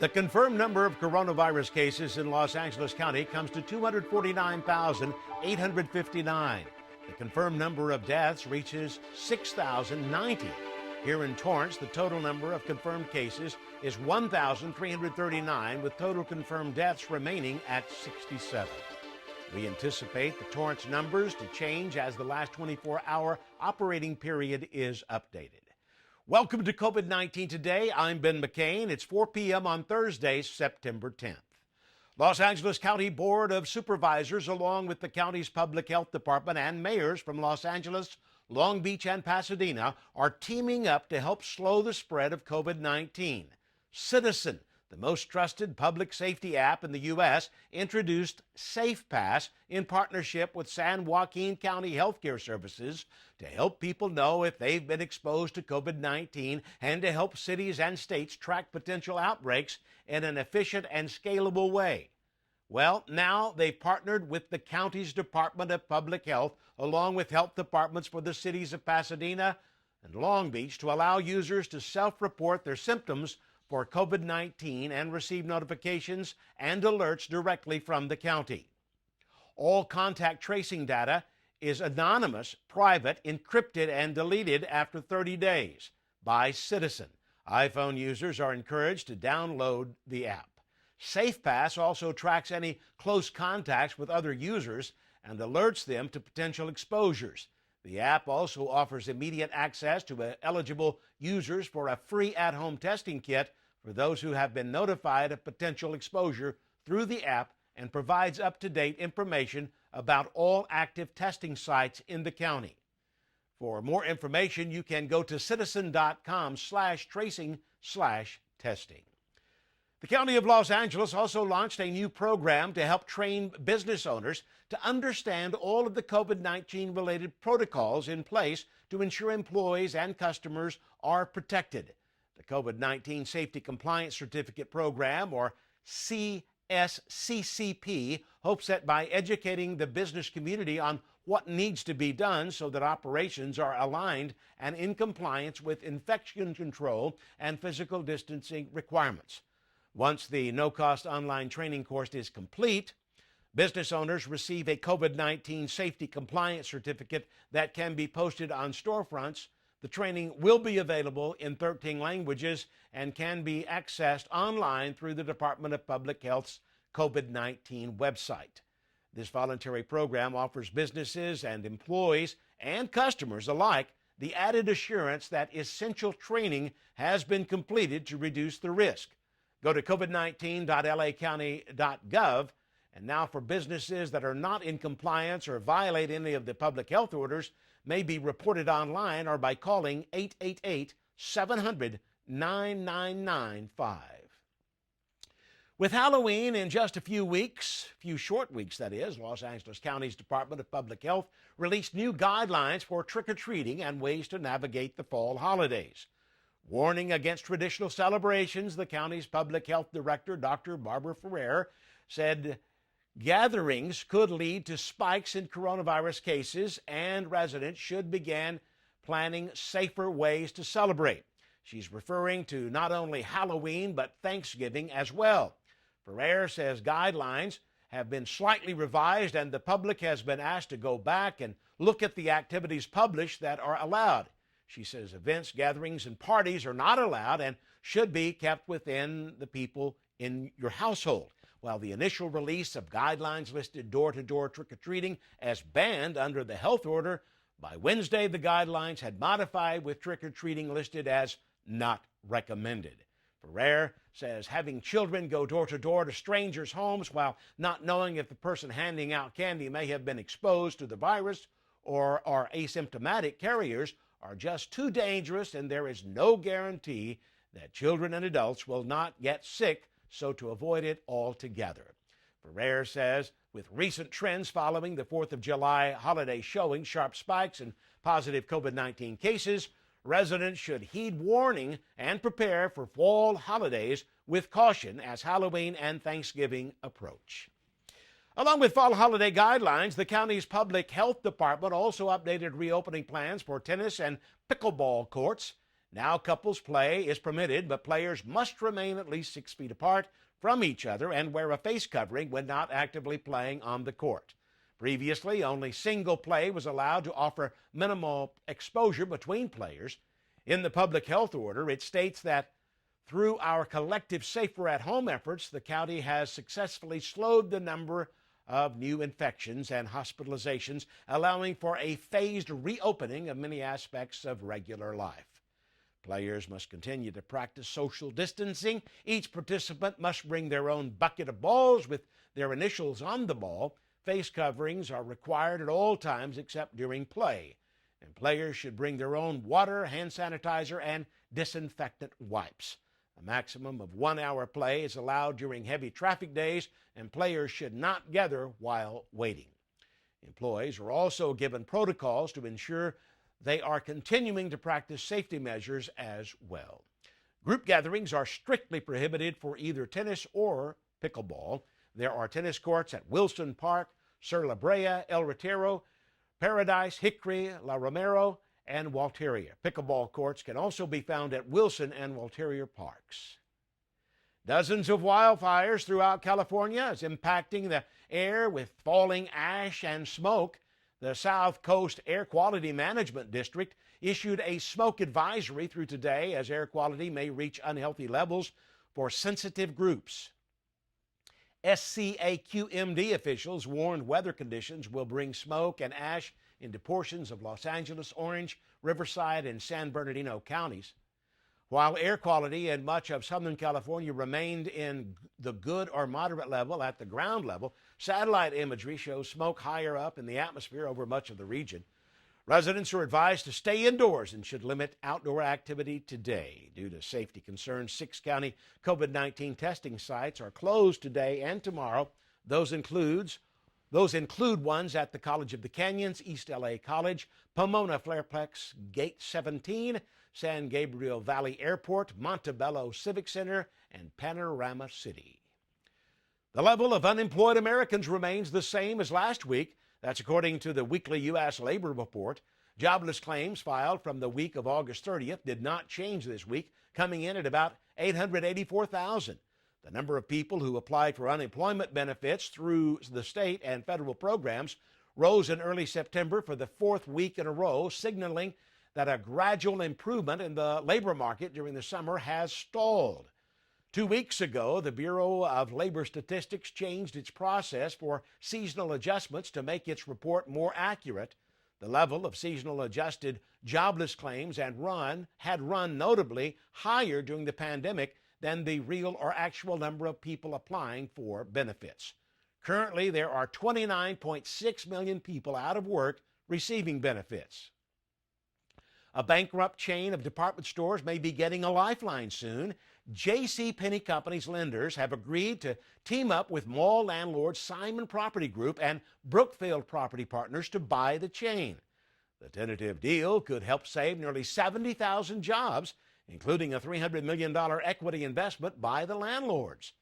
The confirmed number of coronavirus cases in Los Angeles County comes to 249,859. The confirmed number of deaths reaches 6,090. Here in Torrance, the total number of confirmed cases is 1,339, with total confirmed deaths remaining at 67. We anticipate the Torrance numbers to change as the last 24-hour operating period is updated. Welcome to COVID-19 Today. I'm Ben McCain. It's 4 p.m. on Thursday, September 10th. Los Angeles County Board of Supervisors, along with the county's public health department and mayors from Los Angeles, Long Beach, and Pasadena, are teaming up to help slow the spread of COVID-19. Citizen, the most trusted public safety app in the U.S., introduced SafePass in partnership with San Joaquin County Healthcare Services to help people know if they've been exposed to COVID-19 and to help cities and states track potential outbreaks in an efficient and scalable way. Well, now they've partnered with the county's Department of Public Health, along with health departments for the cities of Pasadena and Long Beach, to allow users to self-report their symptoms for COVID-19 and receive notifications and alerts directly from the county. All contact tracing data is anonymous, private, encrypted, and deleted after 30 days by Citizen. iPhone users are encouraged to download the app. SafePass also tracks any close contacts with other users and alerts them to potential exposures. The app also offers immediate access to eligible users for a free at-home testing kit for those who have been notified of potential exposure through the app, and provides up-to-date information about all active testing sites in the county. For more information, you can go to citizen.com/tracing/testing. The County of Los Angeles also launched a new program to help train business owners to understand all of the COVID-19 related protocols in place to ensure employees and customers are protected. The COVID-19 Safety Compliance Certificate Program, or CSCCP, hopes that by educating the business community on what needs to be done so that operations are aligned and in compliance with infection control and physical distancing requirements. Once the no-cost online training course is complete, business owners receive a COVID-19 Safety Compliance Certificate that can be posted on storefronts. The training will be available in 13 languages and can be accessed online through the Department of Public Health's COVID-19 website. This voluntary program offers businesses and employees and customers alike the added assurance that essential training has been completed to reduce the risk. Go to covid19.lacounty.gov. And now, for businesses that are not in compliance or violate any of the public health orders, may be reported online or by calling 888-700-9995. With Halloween in just a few short weeks that is, Los Angeles County's Department of Public Health released new guidelines for trick-or-treating and ways to navigate the fall holidays. Warning against traditional celebrations, the county's public health director, Dr. Barbara Ferrer, said gatherings could lead to spikes in coronavirus cases, and residents should begin planning safer ways to celebrate. She's referring to not only Halloween, but Thanksgiving as well. Ferrer says guidelines have been slightly revised, and the public has been asked to go back and look at the activities published that are allowed. She says events, gatherings, and parties are not allowed and should be kept within the people in your household. While the initial release of guidelines listed door-to-door trick-or-treating as banned under the health order, by Wednesday the guidelines had modified with trick-or-treating listed as not recommended. Ferrer says having children go door-to-door to strangers' homes while not knowing if the person handing out candy may have been exposed to the virus or are asymptomatic carriers are just too dangerous, and there is no guarantee that children and adults will not get sick, so to avoid it altogether. Ferrer says with recent trends following the 4th of July holiday showing sharp spikes in positive COVID-19 cases, residents should heed warning and prepare for fall holidays with caution as Halloween and Thanksgiving approach. Along with fall holiday guidelines, the county's public health department also updated reopening plans for tennis and pickleball courts. Now couples play is permitted, but players must remain at least 6 feet apart from each other and wear a face covering when not actively playing on the court. Previously, only single play was allowed to offer minimal exposure between players. In the public health order, it states that through our collective safer at home efforts, the county has successfully slowed the number of new infections and hospitalizations, allowing for a phased reopening of many aspects of regular life. Players must continue to practice social distancing. Each participant must bring their own bucket of balls with their initials on the ball. Face coverings are required at all times except during play. And players should bring their own water, hand sanitizer, and disinfectant wipes. A maximum of 1 hour play is allowed during heavy traffic days, and players should not gather while waiting. Employees are also given protocols to ensure they are continuing to practice safety measures as well. Group gatherings are strictly prohibited for either tennis or pickleball. There are tennis courts at Wilson Park, Sur La Brea, El Retiro, Paradise, Hickory, La Romero, and Walteria. Pickleball courts can also be found at Wilson and Walteria parks. Dozens of wildfires throughout California is impacting the air with falling ash and smoke. The South Coast Air Quality Management District issued a smoke advisory through today as air quality may reach unhealthy levels for sensitive groups. SCAQMD officials warned weather conditions will bring smoke and ash into portions of Los Angeles, Orange, Riverside, and San Bernardino counties. While air quality in much of Southern California remained in the good or moderate level at the ground level, satellite imagery shows smoke higher up in the atmosphere over much of the region. Residents are advised to stay indoors and should limit outdoor activity today. Due to safety concerns, 6 county COVID-19 testing sites are closed today and tomorrow. Those include ones at the College of the Canyons, East LA College, Pomona Fairplex, Gate 17, San Gabriel Valley Airport, Montebello Civic Center, and Panorama City. The level of unemployed Americans remains the same as last week. That's according to the weekly U.S. labor report. Jobless claims filed from the week of August 30th did not change this week, coming in at about 884,000. The number of people who applied for unemployment benefits through the state and federal programs rose in early September for the 4th week in a row, signaling that a gradual improvement in the labor market during the summer has stalled. 2 weeks ago, the Bureau of Labor Statistics changed its process for seasonal adjustments to make its report more accurate. The level of seasonal adjusted jobless claims had run notably higher during the pandemic than the real or actual number of people applying for benefits. Currently, there are 29.6 million people out of work receiving benefits. A bankrupt chain of department stores may be getting a lifeline soon. JCPenney Company's lenders have agreed to team up with mall landlord Simon Property Group and Brookfield Property Partners to buy the chain. The tentative deal could help save nearly 70,000 jobs, including a $300 million equity investment by the landlords.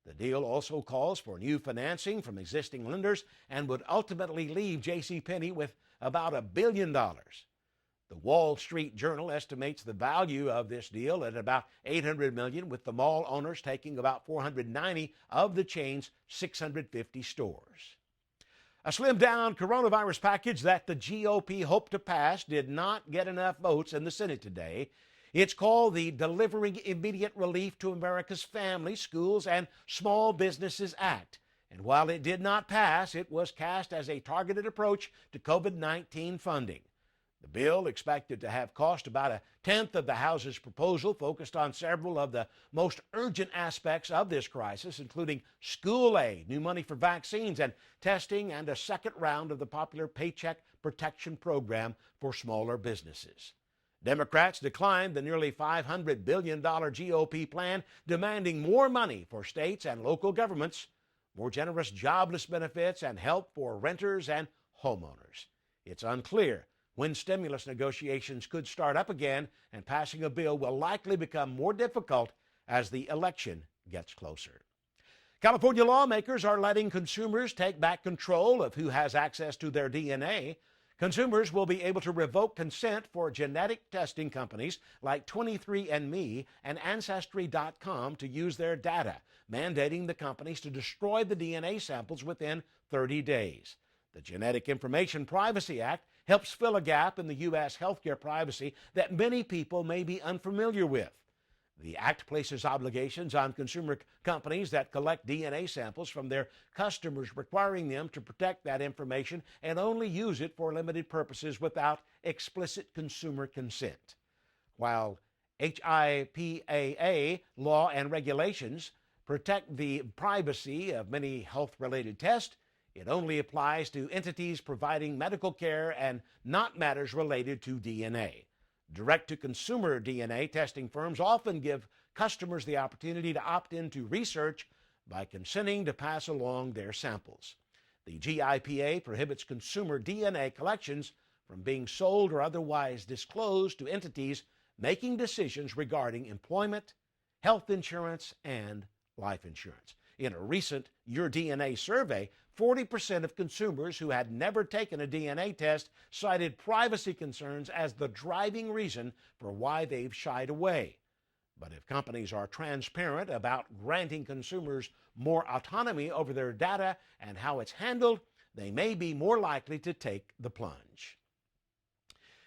The deal also calls for new financing from existing lenders and would ultimately leave JCPenney with about $1 billion. The Wall Street Journal estimates the value of this deal at about $800 million, with the mall owners taking about 490 of the chain's 650 stores. A slimmed-down coronavirus package that the GOP hoped to pass did not get enough votes in the Senate today. It's called the Delivering Immediate Relief to America's Families, Schools, and Small Businesses Act. And while it did not pass, it was cast as a targeted approach to COVID-19 funding. The bill, expected to have cost about 1/10 of the House's proposal, focused on several of the most urgent aspects of this crisis, including school aid, new money for vaccines and testing, and a second round of the popular Paycheck Protection Program for smaller businesses. Democrats declined the nearly $500 billion GOP plan, demanding more money for states and local governments, more generous jobless benefits, and help for renters and homeowners. It's unclear when stimulus negotiations could start up again, and passing a bill will likely become more difficult as the election gets closer. California lawmakers are letting consumers take back control of who has access to their DNA. Consumers will be able to revoke consent for genetic testing companies like 23andMe and Ancestry.com to use their data, mandating the companies to destroy the DNA samples within 30 days. The Genetic Information Privacy Act helps fill a gap in the U.S. healthcare privacy that many people may be unfamiliar with. The act places obligations on consumer companies that collect DNA samples from their customers, requiring them to protect that information and only use it for limited purposes without explicit consumer consent. While HIPAA law and regulations protect the privacy of many health-related tests, it only applies to entities providing medical care and not matters related to DNA. Direct-to-consumer DNA testing firms often give customers the opportunity to opt into research by consenting to pass along their samples. The GIPA prohibits consumer DNA collections from being sold or otherwise disclosed to entities making decisions regarding employment, health insurance, and life insurance. In a recent Your DNA survey, 40% of consumers who had never taken a DNA test cited privacy concerns as the driving reason for why they've shied away. But if companies are transparent about granting consumers more autonomy over their data and how it's handled, they may be more likely to take the plunge.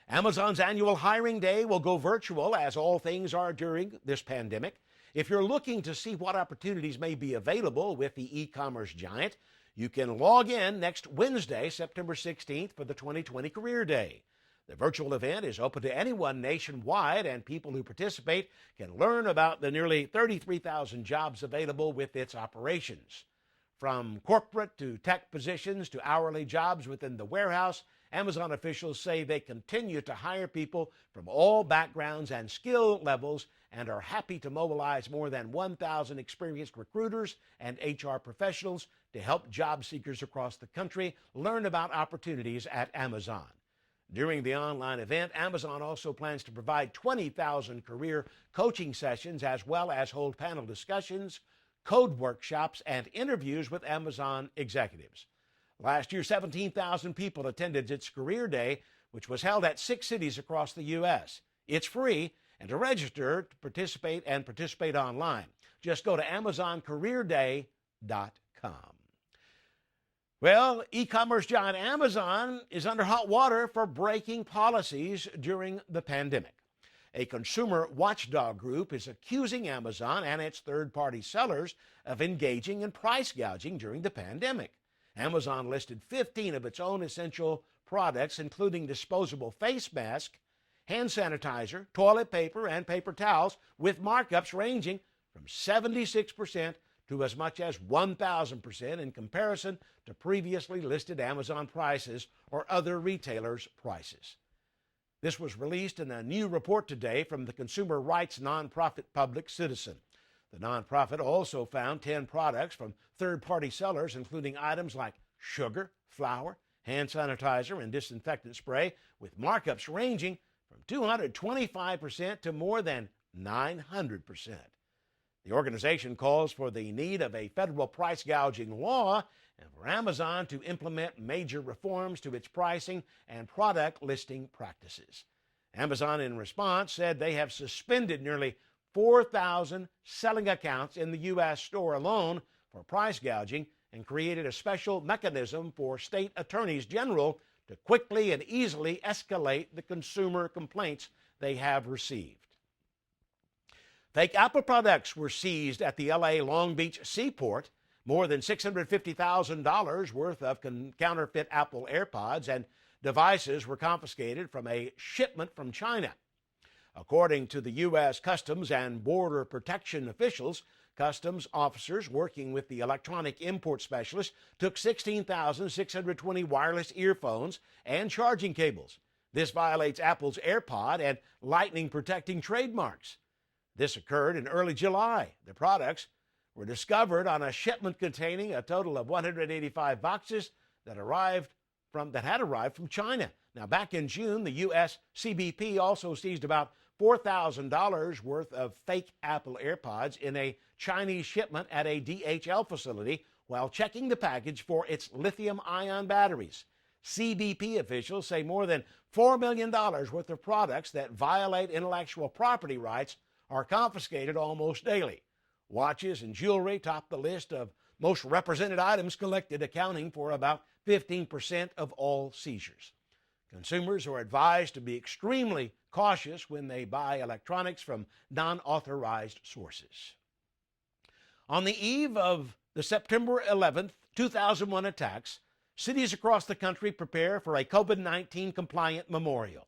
Amazon's annual hiring day will go virtual, as all things are during this pandemic. If you're looking to see what opportunities may be available with the e-commerce giant, you can log in next Wednesday, September 16th, for the 2020 Career Day. The virtual event is open to anyone nationwide, and people who participate can learn about the nearly 33,000 jobs available with its operations. From corporate to tech positions to hourly jobs within the warehouse, Amazon officials say they continue to hire people from all backgrounds and skill levels and are happy to mobilize more than 1,000 experienced recruiters and HR professionals to help job seekers across the country learn about opportunities at Amazon. During the online event, Amazon also plans to provide 20,000 career coaching sessions, as well as hold panel discussions, code workshops, and interviews with Amazon executives. Last year, 17,000 people attended its Career Day, which was held at 6 cities across the U.S. It's free, and to register to participate online, just go to AmazonCareerDay.com. Well, e-commerce giant Amazon is under hot water for breaking policies during the pandemic. A consumer watchdog group is accusing Amazon and its third-party sellers of engaging in price gouging during the pandemic. Amazon listed 15 of its own essential products, including disposable face masks, hand sanitizer, toilet paper, and paper towels, with markups ranging from 76% to as much as 1,000% in comparison to previously listed Amazon prices or other retailers' prices. This was released in a new report today from the consumer rights nonprofit Public Citizen. The nonprofit also found 10 products from third-party sellers, including items like sugar, flour, hand sanitizer, and disinfectant spray, with markups ranging from 225% to more than 900%. The organization calls for the need of a federal price gouging law and for Amazon to implement major reforms to its pricing and product listing practices. Amazon, in response, said they have suspended nearly 4,000 selling accounts in the U.S. store alone for price gouging and created a special mechanism for state attorneys general to quickly and easily escalate the consumer complaints they have received. Fake Apple products were seized at the L.A. Long Beach seaport. More than $650,000 worth of counterfeit Apple AirPods and devices were confiscated from a shipment from China. According to the U.S. Customs and Border Protection officials, customs officers working with the electronic import specialist took 16,620 wireless earphones and charging cables. This violates Apple's AirPod and lightning protecting trademarks. This occurred in early July. The products were discovered on a shipment containing a total of 185 boxes that had arrived from China. Now, back in June, the U.S. CBP also seized about $4,000 worth of fake Apple AirPods in a Chinese shipment at a DHL facility while checking the package for its lithium-ion batteries. CBP officials say more than $4 million worth of products that violate intellectual property rights are confiscated almost daily. Watches and jewelry top the list of most represented items collected, accounting for about 15% of all seizures. Consumers are advised to be extremely cautious when they buy electronics from non-authorized sources. On the eve of the September 11th, 2001 attacks, cities across the country prepare for a COVID-19 compliant memorial.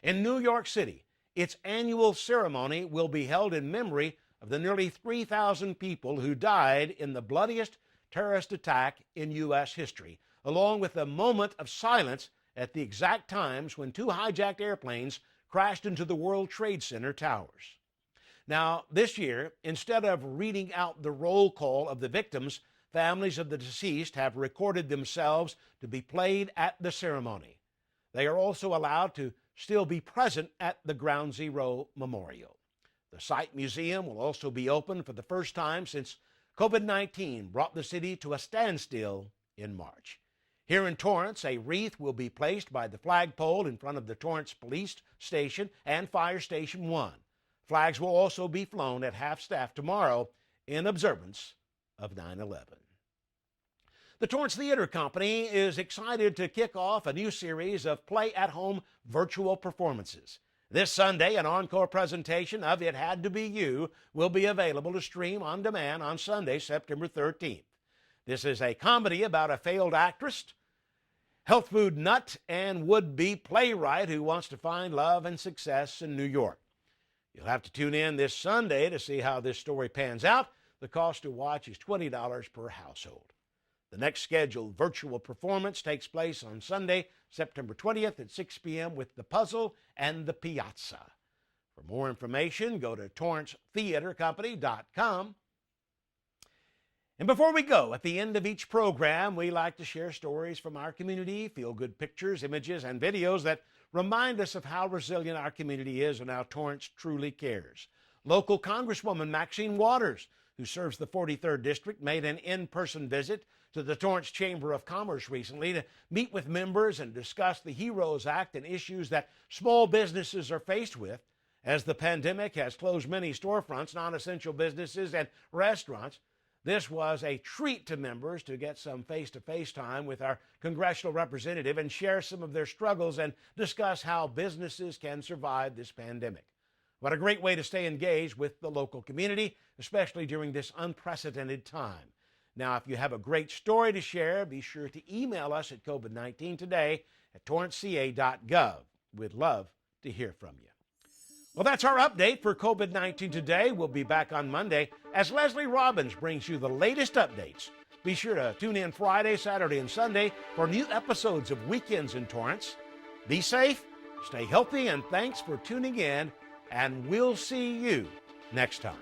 In New York City, its annual ceremony will be held in memory of the nearly 3,000 people who died in the bloodiest terrorist attack in U.S. history, along with a moment of silence at the exact times when two hijacked airplanes crashed into the World Trade Center towers. Now, this year, instead of reading out the roll call of the victims, families of the deceased have recorded themselves to be played at the ceremony. They are also allowed to still be present at the Ground Zero Memorial. The site museum will also be open for the first time since COVID-19 brought the city to a standstill in March. Here in Torrance, a wreath will be placed by the flagpole in front of the Torrance Police Station and Fire Station 1. Flags will also be flown at half-staff tomorrow in observance of 9/11. The Torrance Theater Company is excited to kick off a new series of play-at-home virtual performances. This Sunday, an encore presentation of It Had to Be You will be available to stream on demand on Sunday, September 13th. This is a comedy about a failed actress, health food nut, and would-be playwright who wants to find love and success in New York. You'll have to tune in this Sunday to see how this story pans out. The cost to watch is $20 per household. The next scheduled virtual performance takes place on Sunday, September 20th at 6 p.m. with The Puzzle and The Piazza. For more information, go to torrancetheatercompany.com. And before we go, at the end of each program, we like to share stories from our community, feel-good pictures, images, and videos that remind us of how resilient our community is and how Torrance truly cares. Local Congresswoman Maxine Waters, who serves the 43rd District, made an in-person visit to the Torrance Chamber of Commerce recently to meet with members and discuss the HEROES Act and issues that small businesses are faced with as the pandemic has closed many storefronts, non-essential businesses, and restaurants. This was a treat to members to get some face-to-face time with our congressional representative and share some of their struggles and discuss how businesses can survive this pandemic. What a great way to stay engaged with the local community, especially during this unprecedented time. Now, if you have a great story to share, be sure to email us at COVID-19today@torranceca.gov. We'd love to hear from you. Well, that's our update for COVID-19 Today. We'll be back on Monday as Leslie Robbins brings you the latest updates. Be sure to tune in Friday, Saturday, and Sunday for new episodes of Weekends in Torrance. Be safe, stay healthy, and thanks for tuning in, and we'll see you next time.